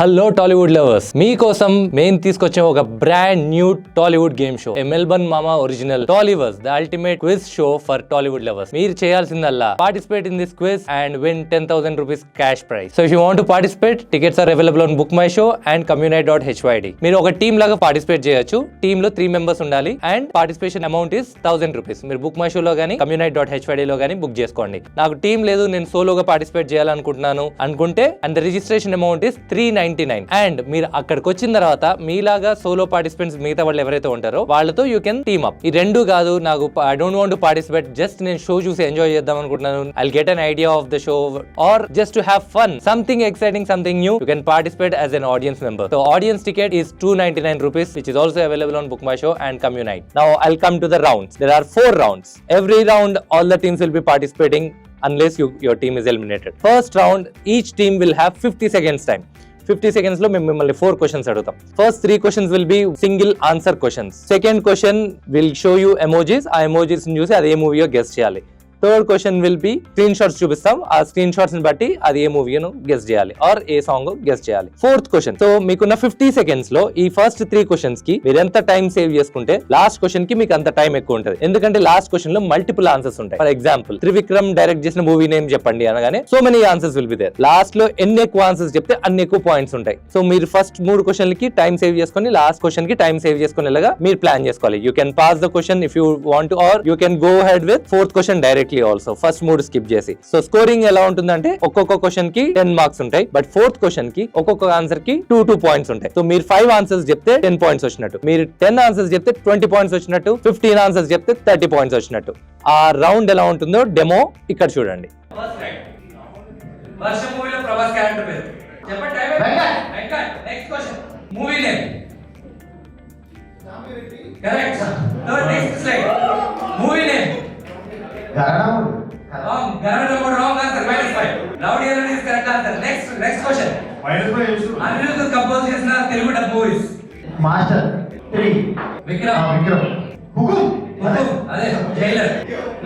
Hello Tollywood lovers, మీకోసం మేము తీసుకొచ్చాం ఒక brand new Tollywood game show, Melbourne మామా original Tollyverse, the ultimate quiz show for Tollywood lovers. మీరు చేయాల్సిందల్లా participate in this quiz and win 10,000 rupees cash prize. So if you want to participate, tickets are available on Book My Show and communite.hyd. మీరు ఒక team లాగా participate చేయొచ్చు. Team లో 3 members ఉండాలి and participation amount is 1,000 rupees. మీరు book my show లో గానీ communite.hyd లో గానీ బుక్ చేసుకోండి. నాకు టీం లేదు, నేను సోలోగా పార్టిసిపేట్ చేయాలనుకుంటున్నాను అనుకుంటే and registration amount is 399. And మీరు అక్కడికి వచ్చిన తర్వాత మీలాగా సోలో పార్టిసిపెంట్స్ మిగతా వాళ్ళు ఎవరైతే ఉంటారో వాళ్ళతో యూ కెన్ టీమ్ అప్. ఈ రెండు కాదు, నాకు I don't want to participate, just నేను షో చూసి ఎంజాయ్ చేద్దాం అనుకుంటున్నాను, I'll get an idea of the show or just to have fun, something exciting, something new, you can participate as an audience member. So audience ticket is 299 rupees, which is also available on Book My Show and Communite. Now I'll come to the rounds. There are 4 rounds. Every round all the teams will be participating unless your team is eliminated. First round, each team will have 50 seconds time. 50 seconds లో మేము మిమ్మల్ని 4 questions అడుగుతాం. First 3 questions will be single answer questions. Second question will show you emojis. ఆ emojis ని చూసి అది ఏ మూవీయో guess చేయాలి. Third question will be screen shots చూపిస్తాం, ఆ స్క్రీన్ షాట్స్ ని బట్టి అది ఏ మూవీను గెస్ చేయాలి ఆర్ ఏ సాంగ్ గెస్ చేయాలి. ఫోర్త్ క్వశ్చన్, సో మీకున్న 50 seconds లో ఈ ఫస్ట్ 3 questions కి మీరు ఎంత టైం సేవ్ చేసుకుంటే లాస్ట్ క్వశ్చన్ కి మీకు అంత టైం ఎక్కువ ఉంటుంది. ఎందుకంటే లాస్ట్ క్వశ్చన్ లో మల్టిపుల్ ఆన్సర్స్ ఉంటాయి. ఫర్ ఎగ్జాంపుల్, త్రివిక్రమ్ డైరెక్ట్ చేసిన మూవీ నేమ్ చెప్పండి అనగానే so many answers will be there. Last లో ఎన్ని ఎక్కువ ఆన్సర్స్ చెప్తే అన్ని ఎక్కువ పాయింట్స్ ఉంటాయి. సో మీరు ఫస్ట్ 3 క్వశ్చన్లకి టైం సేవ్ చేసుకుని లాస్ట్ క్వశ్చన్ కి టైం సేవ్ చేసుకునేలాగా మీరు ప్లాన్ చేసుకోవాలి. You can pass the question if you want or you can go head with fourth question directly also. First 3 skip చేసి. సో స్కోరింగ్ ఎలా ఉంటుందంటే ఒక్కొక్క క్వశ్చన్ కి 10 మార్క్స్ ఉంటాయి, బట్ ఫోర్త్ క్వశ్చన్ కి ఒక్కొక్క ఆన్సర్ కి 2 పాయింట్స్ ఉంటాయి. సో మీరు 5 ఆన్సర్స్ చెప్తే 10 పాయింట్స్ వచ్చినట్టు, మీరు 10 ఆన్సర్స్ చెప్తే 20 పాయింట్స్ వచ్చినట్టు, 15 ఆన్సర్స్ చెప్తే 30 పాయింట్స్ వచ్చినట్టు. ఆ రౌండ్ ఎలా ఉంటుందో డెమో ఇక్కడ చూడండి. వర్షం మూవీలో ప్రభాస్ క్యారెక్టర్ పేరు చెప్పండి. Time Venkat. Next question, movie name correct. Next slide, movie name wrong. Wrong answer, -5. Rowdy Alan is correct answer. Next question. -5. Anirudh compose చేసిన తెలుగు డబ్ మూవీస్. మాస్టర్ 3. విక్రమ్. హుకుం. అదే Jailer.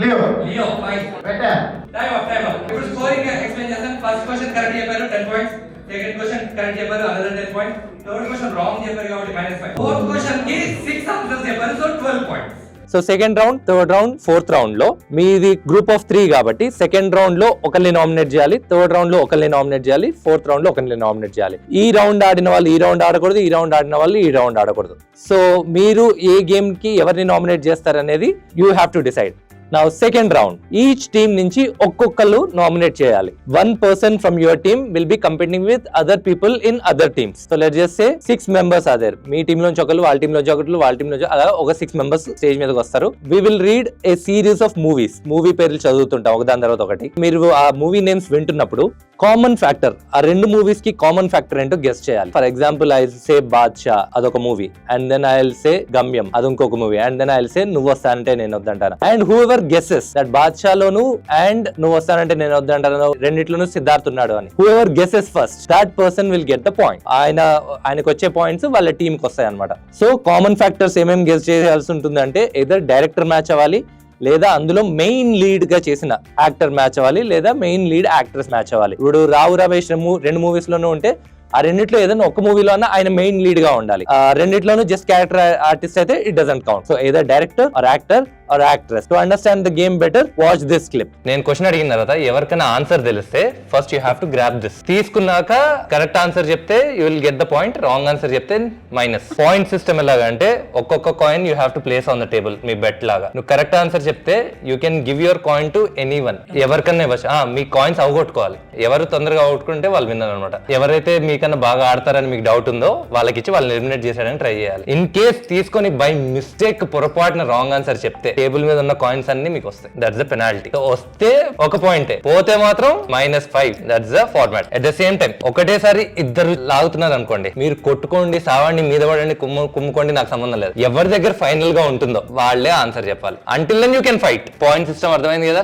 Leo 5. Better. Time up. ఇప్పుడు స్కోరింగ్ ఎక్స్ప్లెయిన్ చేస్తాను. ఫస్ట్ క్వశ్చన్ కరెక్ట్ చెప్పారు 10 points, second question correct చెప్పారు another 10 points, third question wrong చెప్పారు కాబట్టి -5, fourth question కి 6 answers చెప్పారు so 12 points. So second round, third round, fourth round లో మీది గ్రూప్ ఆఫ్ 3 కాబట్టి సెకండ్ రౌండ్ లో ఒకరిని నామినేట్ చేయాలి, థర్డ్ రౌండ్ లో ఒకరిని నామినేట్ చేయాలి, ఫోర్త్ రౌండ్ లో ఒకరిని నామినేట్ చేయాలి. ఈ రౌండ్ ఆడిన వాళ్ళు ఈ రౌండ్ ఆడకూడదు, ఈ రౌండ్ ఆడిన వాళ్ళు ఈ రౌండ్ ఆడకూడదు. సో మీరు ఏ గేమ్ కి ఎవరిని నామినేట్ చేస్తారనేది you have to decide. Now second round, each team నుంచి ఒక్కొక్కరు నామినేట్ చేయాలి. One person from your team will be competing with other people in other teams. So let's just say 6 members are there. Me team నుంచి ఒకరు, వాళ్ళ team నుంచి ఒకరు, వాళ్ళ team నుంచి అలా ఒక 6 members స్టేజ్ మీదకి వస్తారు. We will read a series of movies. Movie పేర్లు చదువుతుంటాం ఒకదాని తర్వాత ఒకటి. మీరు ఆ మూవీ నేమ్స్ వింటున్నప్పుడు కామన్ ఫ్యాక్టర్, ఆ 2 మూవీస్ కి కామన్ ఫ్యాక్టర్ ఏంటో గెస్ చేయాలి. For example, I say Baadshah అదొక movie, and then I will say Gamyam అది ఇంకొక movie, and then I will say Nuvvu Vasthanante Nenu Vaddantanu. And whoever guesses that బాద్షాలోను అండ్ నువ్వు వస్తానంటే నేను వద్దంటాను రెండిట్లోనూ సిద్ధార్థ్ ఉన్నాడు అని, whoever guesses first, that person will get the point. ఆయనకు వచ్చే points వాళ్ళ టీమ్ కి వస్తాయి అనమాట. సో కామన్ ఫ్యాక్టర్స్ ఏమేమి గెస్ చేయాల్సి ఉంటుంది అంటే ఎదర్ డైరెక్టర్ మ్యాచ్ అవ్వాలి, లేదా అందులో మెయిన్ లీడ్ గా చేసిన యాక్టర్ మ్యాచ్ అవ్వాలి, లేదా మెయిన్ లీడ్ యాక్ట్రెస్ మ్యాచ్ అవ్వాలి. ఇప్పుడు రావు రమేష్ 2 మూవీస్ లోనూ ఉంటే ఆ రెండిట్లో ఏదైనా ఒక మూవీలో అన్న ఆయన మెయిన్ లీడ్ గా ఉండాలి. రెండిట్లోనూ జస్ట్ క్యారెక్టర్ ఆర్టిస్ట్ అయితే it doesn't count. So either director or actor or actress. To understand the game better, watch this clip. నేను క్వశ్చన్ అడిగిన తర్వాత ఎవరికైనా ఆన్సర్ తెలిస్తే first you have to grab this. తీసుకున్నాక కరెక్ట్ ఆన్సర్ చెప్తే you will get the point, wrong answer చెప్తే minus. Point system ఎలాగంటే ఒక్కొక్క coin you have to place on the table, మీ బెట్ లాగా. నువ్వు కరెక్ట్ ఆన్సర్ చెప్తే you can give your coin to any one. ఎవరికన్నా ఇవ్వచ్చు, మీ కాయిన్స్ అవగొట్టుకోవాలి. ఎవరు తొందరగా అవుట్కుంటే వాళ్ళు విన్నారు అనమాట. ఎవరైతే మీకన్నా బాగా ఆడతారని మీకు డౌట్ ఉందో వాళ్ళకి ఇచ్చి వాళ్ళని ఎలిమినేట్ చేసేయడానికి ట్రై చేయాలి. ఇన్ కేస్ తీసుకొని బై మిస్టేక్ పొరపాటున రాంగ్ ఆన్సర్ చెప్తే టేబుల్ మీద ఉన్న కాయిన్స్ అన్ని మీకు వస్తాయి. That's the penalty. వస్తే ఒక పాయింటే, పోతే మాత్రం -5. That's the format. At the same time ఒకటేసారి ఇద్దరు లాగుతున్నారు అనుకోండి, మీరు కొట్టుకోండి, సావండి, మీద పడండి, కుమ్ముకోండి, నాకు సంబంధం లేదు. ఎవరి దగ్గర ఫైనల్ గా ఉంటుందో వాళ్ళే ఆన్సర్ చెప్పాలి. Until then you can fight. Point system అర్థమైంది కదా?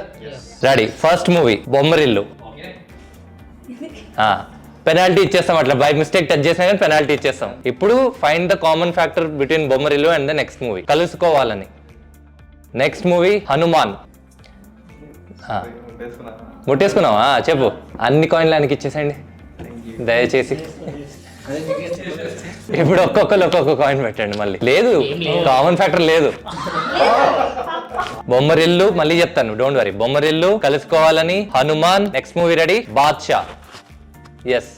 Ready. First movie Bommarillu. Penalty ఇచ్చేస్తాం, అట్లా బై మిస్టేక్ టచ్ చేసినా కానీ పెనాల్టీ ఇచ్చేస్తాం. ఇప్పుడు find the common factor between Bommarillu and the next movie, Kalusukovalani. Next movie Hanuman. ముట్టేసుకున్నావా? చెప్పు. అన్ని కాయిన్లు ఆయనకి ఇచ్చేసేయండి దయచేసి. ఇప్పుడు ఒక్కొక్కరు ఒక్కొక్క కాయిన్ పెట్టండి మళ్ళీ. లేదు కామన్ ఫ్యాక్టర్ లేదు. బొమ్మరిల్లు మళ్ళీ చెప్తాను, don't worry. Bommarillu, Kalusukovalani, Hanuman, next movie ready, Baadshah. Yes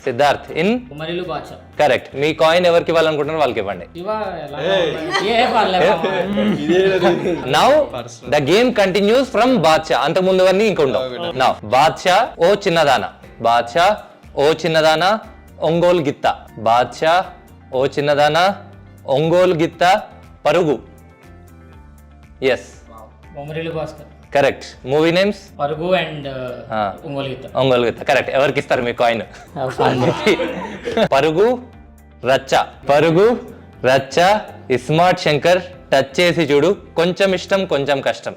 Siddharth in Bommarillu Baadshah. Correct. మీ కాయిన్ ఎవరికి ఇవ్వాలనుకుంటున్నారు వాళ్ళకి ఇవ్వండి. Now the game continues from Baadshah. అంతకు ముందు అన్ని ఇంకొండవు. నౌ బాద్షా ఓ చిన్నదానా, బాద్షా ఓ చిన్నదానా ఒంగోలు గిత్త, బాద్షా ఓ చిన్నదానా Ongole Gittha Parugu. Yes Bommarillu Bhaskar. Correct. Movie names Parugu and Ongole Geetha. Ongole Gittha correct. ఎవరికి ఇస్తారు మీ కాయిన్? పరుగు రచ్చ, పరుగు రచ్చ, ఇస్మార్ట్ శంకర్, టచ్ చేసి చూడు, కొంచెం ఇష్టం కొంచెం కష్టం.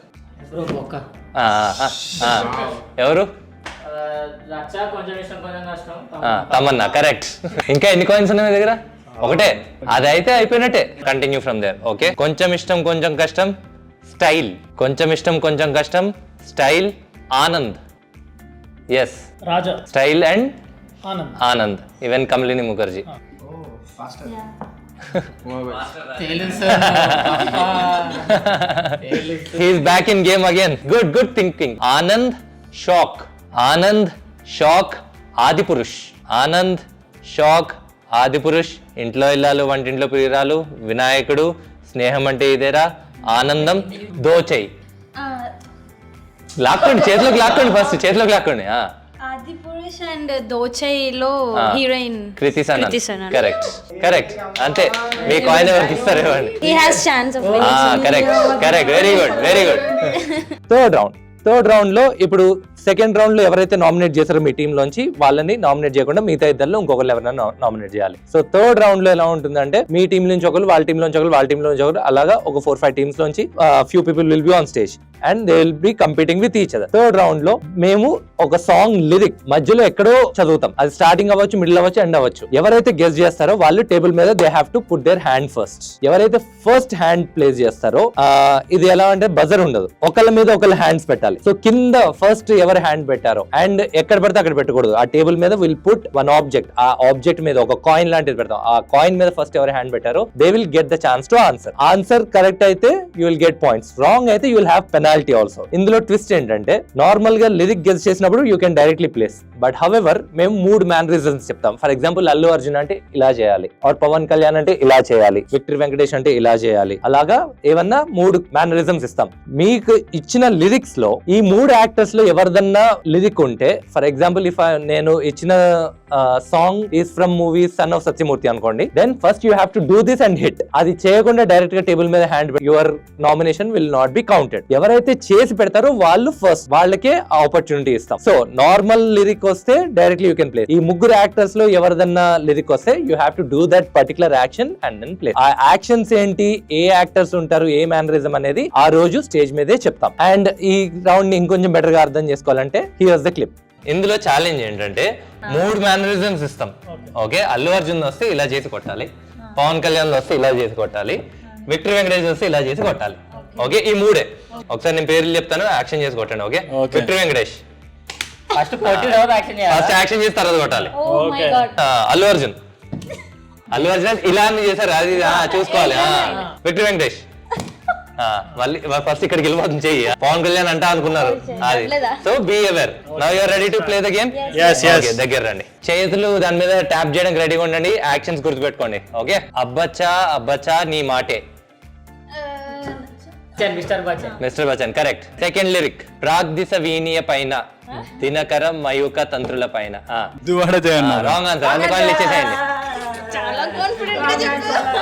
ఎవరు? రచ్చ, కొంచెం ఇష్టం కొంచెం కష్టం. తమన్నా కరెక్ట్. ఇంకా ఎన్ని కాయిన్స్ ఉన్నాయి మీ దగ్గర? ఒకటే. అది అయితే అయిపోయినట్టే. Continue from there. Okay. Konchem Ishtam Konchem Kashtam style, Konchem Ishtam Konchem Kashtam style, Anand. Yes Raja, style and Anand. Anand. Even Kamalini Mukherjee. He's back in game again. Good thinking. Anand, shock. Anand, shock, Adipurush. Anand, shock, Adipurush, ఇంట్లో ఇల్లాలు వంటింట్లో ప్రియురాలు, వినాయకుడు, స్నేహం అంటే ఇదేరా, ఆనందం, దోచై. లాక్కోండి, చేతిలోకి లాక్కోండి, ఫస్ట్ చేతిలోకి లాక్కోండి. ఆదిపురుష్ అండ్ దోచైలో హీరోయిన్ కృతి సనన్. కరెక్ట్. అంతే. మీ కాయిన్ ఎవరికి ఇస్తారు ఇవ్వండి. he has chance of correct. Very good. Third round లో ఇప్పుడు సెకండ్ రౌండ్ లో ఎవరైతే నామినేట్ చేశారో మీ టీమ్ లోంచి వాళ్ళని నామినేట్ చేయకుండా మిగతా ఇద్దరు ఇంకొకరు ఎవరైనా నామినేట్ చేయాలి. సో థర్డ్ రౌండ్ లో ఎలా ఉంటుందంటే మీ టీం నుంచి ఒకరు, వాళ్ళ టీం నుంచి ఒకరు, వాళ్ళ టీం నుంచి ఒకరు, అలాగా ఒక 4-5 టీమ్స్ లోంచి few people will be on stage and they will B competing with each other. Third round లో మేము ఒక సాంగ్ లిరిక్ మధ్యలో ఎక్కడో చదువుతాం. అది స్టార్టింగ్ అవ్వచ్చు, మిడిల్ అవ్వచ్చు, ఎండ్ అవ్వచ్చు. ఎవరైతే గెస్ చేస్తారో వాళ్ళు టేబుల్ మీద they have to put their hand first. ఎవరైతే ఫస్ట్ హ్యాండ్ ప్లేస్ చేస్తారో ఇది ఎలా అంటే బజర్ ఉండదు, ఒకళ్ళ మీద ఒకళ్ళ హ్యాండ్స్ పెట్టాలి. సో కింద ఫస్ట్ ఎవరు హ్యాండ్ పెట్టారో అండ్ ఎక్కడ పడితే అక్కడ పెట్టకూడదు. ఆ టేబుల్ మీద విల్ పుట్ వన్ ఆబ్జెక్ట్. ఆ ఆబ్జెక్ట్ మీద ఒక కాయిన్ లాంటిది పెడతాం. ఆ కాయిన్ మీద ఫస్ట్ ఎవరు హ్యాండ్ పెట్టారో they will get the chance to answer correct అయితే you will get points, wrong అయితే you will have penalty also. ఇందులో ట్విస్ట్ ఏంటంటే నార్మల్ గా లిరిక్ గెస్ చేసినప్పుడు you can directly place, but however మేము 3 మ్యానరిజమ్స్ చెప్తాం. ఫర్ ఎగ్జాంపుల్ అల్లు అర్జున్ అంటే ఇలా చేయాలి, ఆర్ పవన్ కళ్యాణ్ అంటే ఇలా చేయాలి, విక్టరీ వెంకటేష్ అంటే ఇలా చేయాలి. అలాగా ఏమన్నా 3 మ్యానరిజమ్స్ ఇస్తాం. మీకు ఇచ్చిన లిరిక్స్ లో ఈ 3 యాక్టర్స్ లో ఎవరిదన్నా లిరిక్ ఉంటే, ఫర్ ఎగ్జాంపుల్ ఇఫ్ నేను ఇచ్చిన song is from movie son of Satyamurthy అనుకోండి, then first you have to do this and hit. అది చేయకుండా డైరెక్ట్ గా టేబుల్ మీద hand, your nomination will not be counted. ఎవరైతే చేసి పెడతారో వాళ్ళు ఫస్ట్, వాళ్ళకే ఆపర్చునిటీ ఇస్తాం. సో నార్మల్ లిరిక్ వస్తే డైరెక్ట్లీ యూ కెన్ ప్లే. ఈ 3 యాక్టర్స్ లో ఎవరిదన్నా లిరిక్ వస్తే you have to do that particular action and then play. ఆ యాక్షన్స్ ఏంటి, ఏ యాక్టర్స్ ఉంటారు, ఏ మేనరిజం అనేది ఆ రోజు స్టేజ్ మీదే చెప్తాం. అండ్ ఈ రౌండ్ ని ఇంకొంచెం బెటర్ గా అర్థం చేసుకోవాలంటే హియర్స్ ద క్లిప్. ఇందులో ఛాలెంజ్ ఏంటంటే 3 మేనరిజమ్స్ ఇస్తాం. ఓకే. అల్లు అర్జున్ వస్తే ఇలా చేసి కొట్టాలి, పవన్ కళ్యాణ్ వస్తే ఇలా చేసి కొట్టాలి, విక్టరీ వెంకటేష్ వస్తే ఇలా చేసి కొట్టాలి. ఓకే. ఈ 3 ఒకసారి నేను పేర్లు చెప్తాను, యాక్షన్ చేసి కొట్టండి. Okay. Victory Venkatesh first action చేసి తర్వాత కొట్టాలి. అల్లు అర్జున్ ఇలా అన్ని చేశారు, అది చూసుకోవాలి. విక్టరీ వెంకటేష్ మళ్ళీ ఫస్ట్ ఇక్కడికి వెళ్ళిపోతుంది చెయ్యి. పవన్ కళ్యాణ్ అంటా అనుకున్నారు అది. So be aware. Now you are ready to play the game. దగ్గర రండి, చేతులు దాని మీద ట్యాప్ చేయడానికి రెడీగా ఉండండి. యాక్షన్స్ గుర్తుపెట్టుకోండి. ఓకే. అబ్బచ్చా నీ మాటే. Mister Bachchan correct. Second lyric ప్రాగ్దిశ వీనియ పైన దినకరం మయూక తంత్రుల పైన. Wrong answer.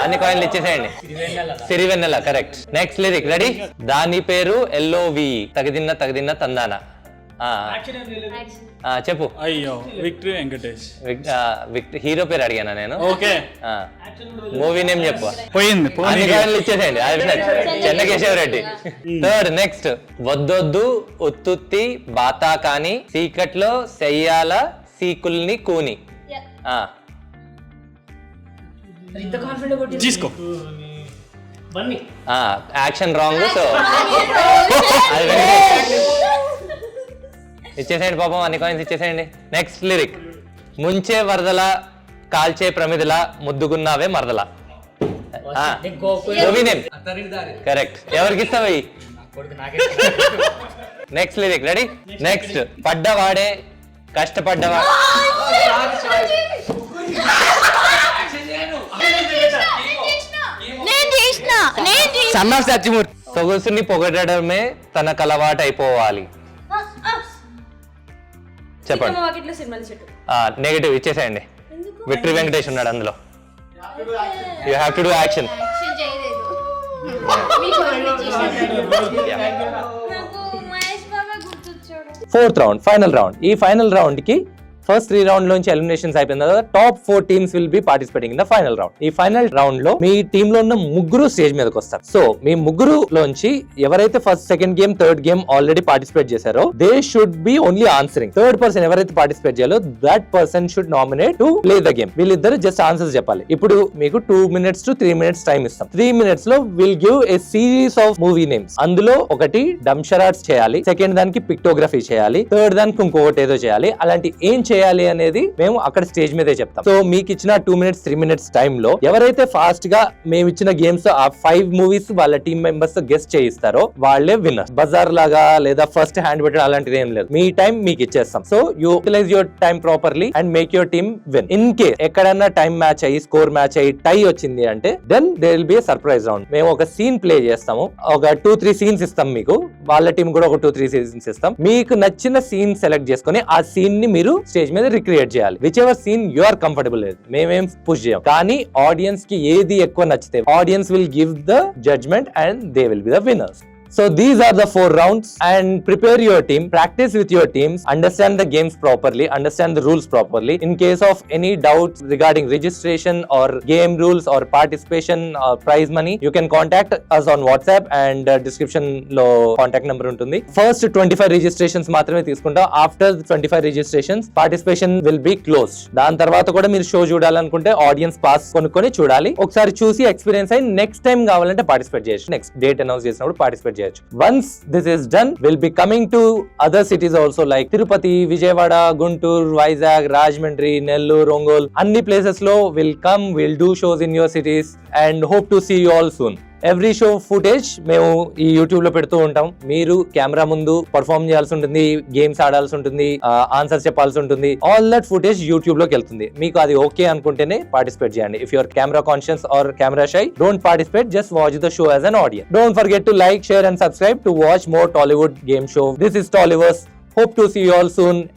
అన్ని కాయిన్లు ఇచ్చేసేయండి. Sirivennela correct. Next lyric ready. దాని పేరు ఎల్ఓవి తగదిన్న తందాన. చెప్పు. అయ్యో విక్టరీ వెంకటేష్. హీరో పేరు అడిగానా నేను? ఓకే. మూవీ నేమ్ చెప్పు. పోయింది. ఇచ్చేసేయండి. చెన్నకేశవ రెడ్డి. Third next. వద్దొద్దు ఒత్తుత్తి బాతా కాని సీకట్లో సెయ్యాల సీకుల్ని కూని. తీసుకో. Action wrong. సో ఇచ్చేసేయండి పాపం, అన్ని కాయిన్స్ ఇచ్చేసేయండి. Next lyric. ముంచే వరదల కాల్చే ప్రమిదిలా ముద్దుగున్నావే మరదలా గోకుల్ మూవీ నేమ్ అత్తరింటి దారి. కరెక్ట్. ఎవరికి ఇస్తావు? కొడుకు నాకే నెక్స్ట్ లిరిక్ రెడీ. నెక్స్ట్ పడ్డవాడే కష్టపడ్డవా. నేను చేసిన సొగసుని పొగడమే తన కలవాటు అయిపోవాలి. చెప్పండి. వాకిట్లో సినిమాల చెట్టు. నెగటివ్ ఇచ్చేసేయండి. విక్టరీ వెంకటేష్ ఉన్నాడు అందులో. You have to do action. నాకు మహేష్ బాబే గుర్తొచ్చాడు. Fourth round, final round. ఈ ఫైనల్ రౌండ్ కి ఫస్ట్ 3 రౌండ్ లోంచి ఎలిమినేషన్స్ అయిపోయిన తర్వాత top 4 teams will be participating in the final round. ఈ ఫైనల్ రౌండ్ లో మీ టీమ్ లో ఉన్న ముగ్గురు స్టేజ్ మీదకి వస్తారు. సో మీ ముగ్గురు లోంచి ఎవరైతే first, second game, third game already participate చేశారో they should be only answering. Third person ఎవరైతే పార్టిసిపేట్ చేయాలో that person should nominate to play the game. వీళ్ళిద్దరు జస్ట్ ఆన్సర్స్ చెప్పాలి. ఇప్పుడు మీకు 2 minutes to 3 minutes టైం ఇస్తాం. 3 minutes లో will give a series of movie names. అందులో ఒకటి డంషరాట్స్ చేయాలి, సెకండ్ దానికి పిక్టోగ్రఫీ చేయాలి, థర్డ్ దానికి ఇంకొకటి ఏదో చేయాలి. అలాంటి ఏం చేయాలి అనేది మేము అక్కడ స్టేజ్ మీదే చెప్తాం. సో మీకు ఇచ్చిన 2 minutes, 3 minutes టైమ్ లో ఎవరైతే ఫాస్ట్ గా మేము ఇచ్చిన గేమ్స్ ఆ 5 మూవీస్ వాళ్ళ టీమ్ మెంబర్స్ గెస్ట్ చేయిస్తారో వాళ్ళే విన్నర్. బజార్ లాగా లేదా ఫస్ట్ హ్యాండ్ పెట్టడం అలాంటిది ఏం లేదు. మీ టైం మీకు ఇచ్చేస్తాం. So utilize your time properly and make your team win. In case ఎక్కడన్నా టైం మ్యాచ్ అయ్యి స్కోర్ మ్యాచ్ అయ్యి టై వచ్చింది అంటే then there will be a surprise round. మేము ఒక సీన్ ప్లే చేస్తాము. ఒక 2-3 సీన్స్ ఇస్తాం మీకు. వాళ్ళ టీం కూడా ఒక 2-3 సీన్స్ ఇస్తాం. మీకు నచ్చిన సీన్ సెలెక్ట్ చేసుకుని ఆ సీన్ ని మీరు స్టేజ్ మీద రిక్రియేట్ చేయాలి. Whichever scene you are comfortable with. మేమేం పుష్ చేయం. కానీ ఆడియన్స్ కి ఏది ఎక్కువ నచ్చితే audience will give the judgement and they will be the winners. So these are the 4 rounds and prepare your team, practice with your teams, understand the games properly, understand the rules properly. In case of any doubts regarding registration or game rules or participation or prize money, you can contact us on WhatsApp and description lo contact number untundi. First 25 registrations maatrame తీసుకుంటాం. After 25 registrations participation will be closed. దాని తర్వాత కూడా మీరు show చూడాలనుకుంటే audience pass కొనుక్కొని చూడాలి. ఒకసారి చూసి ఎక్స్పీరియన్స్ అయ్యి నెక్స్ట్ టైం కావాలంటే పార్టిసిపేట్ చేయొచ్చు. నెక్స్ట్ డేట్ అనౌన్స్ చేసినప్పుడు పార్టిసిపేట్ చేయొచ్చు. Once this is done, we'll be coming to other cities also like Tirupati, Vijayawada, Guntur, Vizag, Rajahmundry, Nellore, Ongole. Anni places lo will come, we'll do shows in your cities and hope to see you all soon. Every show footage మేము ఈ YouTube లో పెడుతూ ఉంటాం. మీరు camera ముందు perform చేయాల్సి ఉంటుంది, games ఆడాల్సి ఉంటుంది, ఆన్సర్స్ చెప్పాల్సి ఉంటుంది. ఆల్ దట్ ఫుటేజ్ యూట్యూబ్ లోకి వెళ్తుంది. మీకు అది ఓకే అనుకుంటేనే పార్టిసిపేట్ చేయండి. If your camera conscious or camera shy, don't participate, just watch the show as an audience. Don't forget to like, share and subscribe to watch more Tollywood game show. This is Tollyverse. Hope to see you all soon.